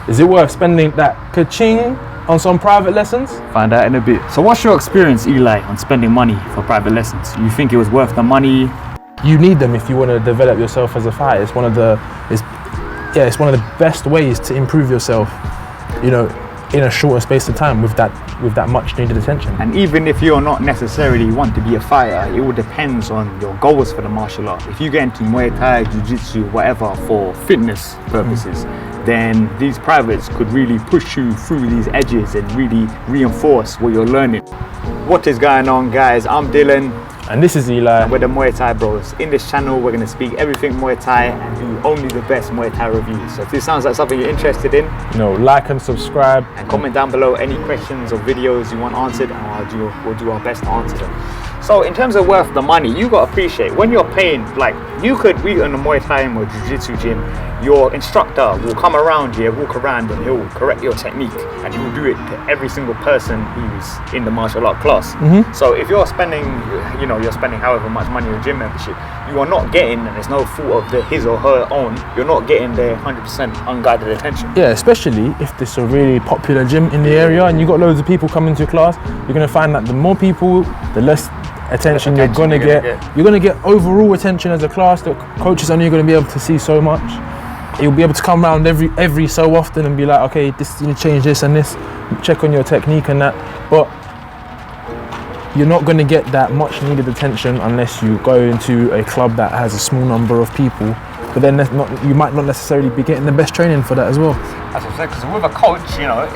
Is it worth spending that ka-ching on some private lessons? Find out in a bit. So what's your experience, Eli, on spending money for private lessons? You think it was worth the money? You need them if you want to develop yourself as a fighter. It's one of the best ways to improve yourself, you know, in a shorter space of time with that much needed attention. And even if you're not necessarily want to be a fighter, it all depends on your goals for the martial art. If you get into Muay Thai, Jiu-Jitsu, whatever, for fitness purposes, then these privates could really push you through these edges and really reinforce what you're learning. What is going on, guys? I'm Dylan. And this is Eli. And we're the Muay Thai Bros. In this channel, we're going to speak everything Muay Thai and do only the best Muay Thai reviews. So if this sounds like something you're interested in, like and subscribe. And comment down below any questions or videos you want answered, and we'll do our best to answer them. So in terms of worth the money, you got to appreciate when you're paying, like you could be in a Muay Thai or Jiu-Jitsu gym, your instructor will come around here, walk around, and he'll correct your technique, and he will do it to every single person who's in the martial art class. So if you're spending, you're spending however much money on gym membership, you are not getting, and it's no fault of his or her own, you're not getting their 100% unguided attention. Yeah, especially if this is a really popular gym in the area and you got loads of people coming to class, you're going to find that the more people, the less attention you're going to get. You're going to get overall attention as a class. The coach is only going to be able to see so much. You'll be able to come around every so often and be like, okay, this, you change this and this, check on your technique and that. But you're not going to get that much needed attention unless you go into a club that has a small number of people. But then you might not necessarily be getting the best training for that as well. As I said, because with a coach,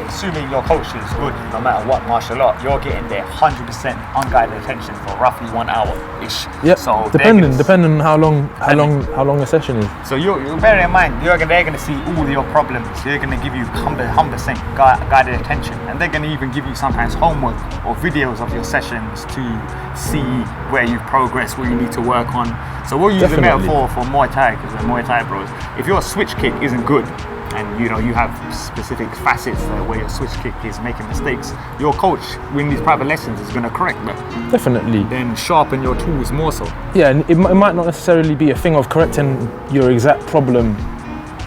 assuming your coach is good, no matter what martial art, you're getting their 100% unguided attention for roughly 1 hour-ish. Yep. So depending on how long a session is. So you're bearing in mind, they're going to see all your problems. They're going to give you 100% guided attention, and they're going to even give you sometimes homework or videos of your sessions to see where you've progressed, what you need to work on. So we'll use the metaphor for Muay Thai, because we're Muay Thai bros. If your switch kick isn't good, and you have specific facets where your switch kick is making mistakes, your coach in these private lessons is going to correct that. Definitely. Then sharpen your tools more so. Yeah, and it might not necessarily be a thing of correcting your exact problem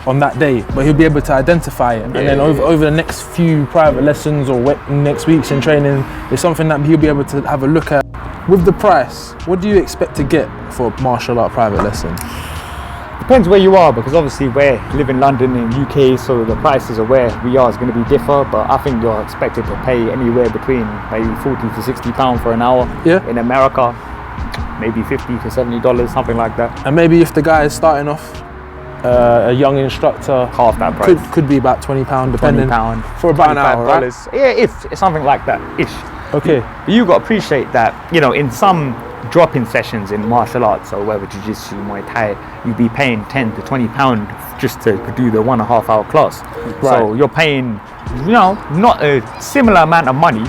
on that day, but he'll be able to identify it, and then over the next few private lessons or next weeks in training, it's something that he'll be able to have a look at. With the price, what do you expect to get for a martial art private lesson? Depends where you are, because obviously we live in London and UK, so the prices of where we are is going to be differ, but I think you're expected to pay anywhere between maybe £40 to £60 for an hour. Yeah. In America, maybe $50 to $70, something like that. And maybe if the guy is starting off, a young instructor, half that price could be about £20 depending £20 for about an hour, right? Yeah, if it's something like that ish. Okay. But you got to appreciate that, in some drop-in sessions in martial arts, so whether Jiu-Jitsu, Muay Thai, you'd be paying £10 to £20 just to do the 1.5 hour class. Right. So you're paying, not a similar amount of money,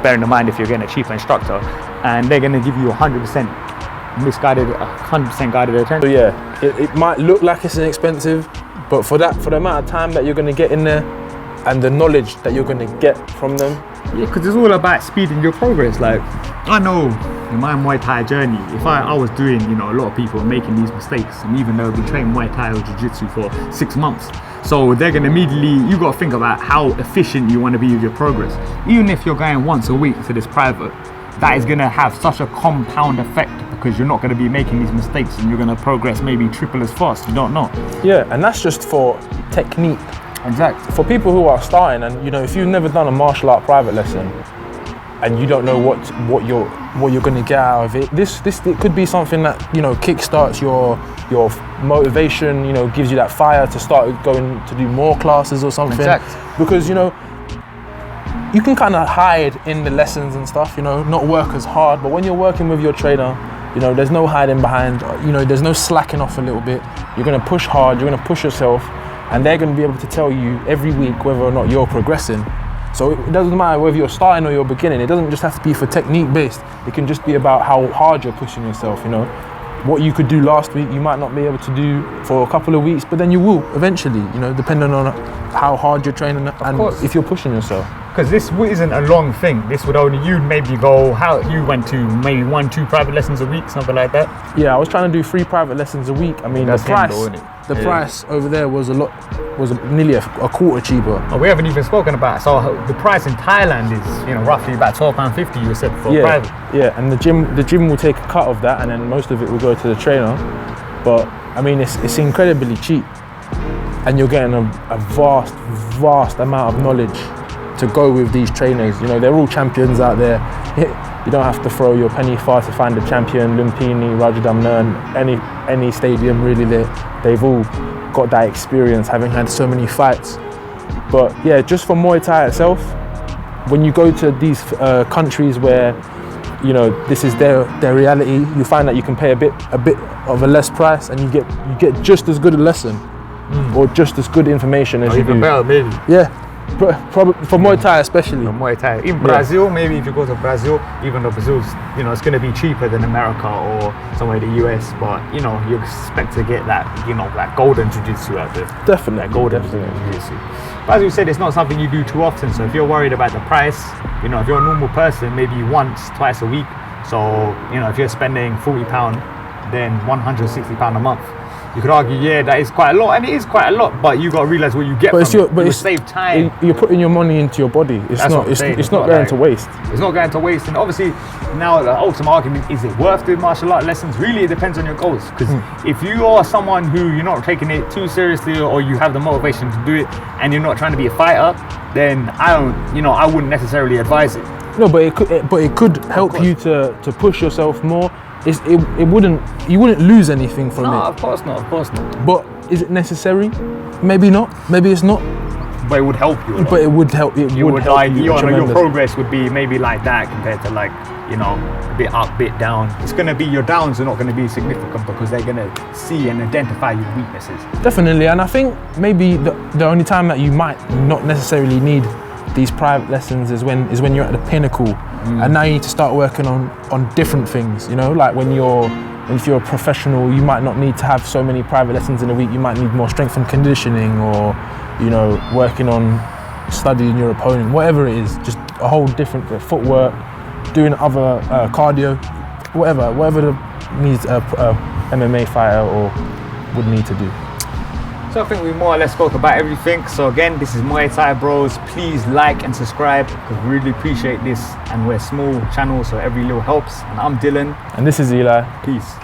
bearing in mind if you're getting a cheaper instructor, and they're going to give you 100% guided attention. So yeah, it might look like it's inexpensive, but for the amount of time that you're going to get in there and the knowledge that you're going to get from them. Yeah, because it's all about speeding your progress. Like, I know in my Muay Thai journey, if I was doing, a lot of people are making these mistakes, and even though I've been training Muay Thai or Jiu-Jitsu for 6 months, so they're going to immediately, you got to think about how efficient you want to be with your progress. Even if you're going once a week to this private, that is going to have such a compound effect, because you're not going to be making these mistakes and you're going to progress maybe triple as fast. You don't know. Yeah, and that's just for technique. Exactly. For people who are starting, and if you've never done a martial art private lesson and you don't know what you're going to get out of it, this it could be something that kickstarts your motivation, gives you that fire to start going to do more classes or something. Exactly. Because you can kind of hide in the lessons and stuff, not work as hard, but when you're working with your trainer, there's no hiding behind, there's no slacking off a little bit. You're going to push hard, you're going to push yourself, and they're going to be able to tell you every week whether or not you're progressing. So it doesn't matter whether you're starting or you're beginning. It doesn't just have to be for technique based. It can just be about how hard you're pushing yourself, What you could do last week, you might not be able to do for a couple of weeks, but then you will eventually, depending on how hard you're training and if you're pushing yourself. Because this isn't a long thing. This would only, you'd maybe go, you went to maybe 1-2 private lessons a week, something like that? Yeah, I was trying to do 3 private lessons a week. I mean, the price over there was a lot was nearly a quarter cheaper. Oh, we haven't even spoken about. So the price in Thailand is, you know, roughly about £12.50. You said for private. Yeah, and the gym will take a cut of that, and then most of it will go to the trainer. But I mean, it's incredibly cheap, and you're getting a vast amount of knowledge to go with these trainers. You know, they're all champions out there. You don't have to throw your penny far to find a champion. Lumpini, Rajadamnern, any stadium really. They've all got that experience, having had so many fights. But yeah, just for Muay Thai itself, when you go to these countries where, you know, this is their reality, you find that you can pay a bit of a less price, and you get just as good a lesson or just as good information as you do. Even better, maybe. Yeah. Probably for Muay Thai especially. For Muay Thai. In Brazil, maybe if you go to Brazil, even though Brazil's, you know, it's going to be cheaper than America or somewhere in the US, but, you know, you expect to get that, you know, that golden jiu-jitsu out there. Definitely. That golden jiu-jitsu. But as you said, it's not something you do too often, so if you're worried about the price, you know, if you're a normal person, maybe once, twice a week, so, you know, if you're spending £40, then £160 a month. You could argue, yeah, that is quite a lot, and it is quite a lot, but you got to realise what you get from it. You will save time. You're putting your money into your body. It's not going to waste. It's not going to waste, and obviously now the ultimate argument is it worth doing martial art lessons? Really, it depends on your goals. Because if you are someone who you're not taking it too seriously, or you have the motivation to do it, and you're not trying to be a fighter, then I wouldn't necessarily advise it. No, but it could help you to push yourself more. You wouldn't lose anything from it. No, of course not. But is it necessary? Maybe not. Maybe it's not. But it would help you. But it would help. Your progress would be maybe like that compared to, like, you know, a bit up, bit down. It's going to be, your downs are not going to be significant because they're going to see and identify your weaknesses. Definitely, and I think maybe the only time that you might not necessarily need these private lessons is when you're at the pinnacle, and now you need to start working on different things. You know, like if you're a professional, you might not need to have so many private lessons in a week. You might need more strength and conditioning, or, you know, working on studying your opponent, whatever it is, just a whole different footwork, doing other cardio, whatever needs a MMA fighter or would need to do. So I think we more or less spoke about everything. So again, this is Muay Thai Bros. Please like and subscribe because we really appreciate this, and we're a small channel, so every little helps. And I'm Dylan. And this is Eli. Peace.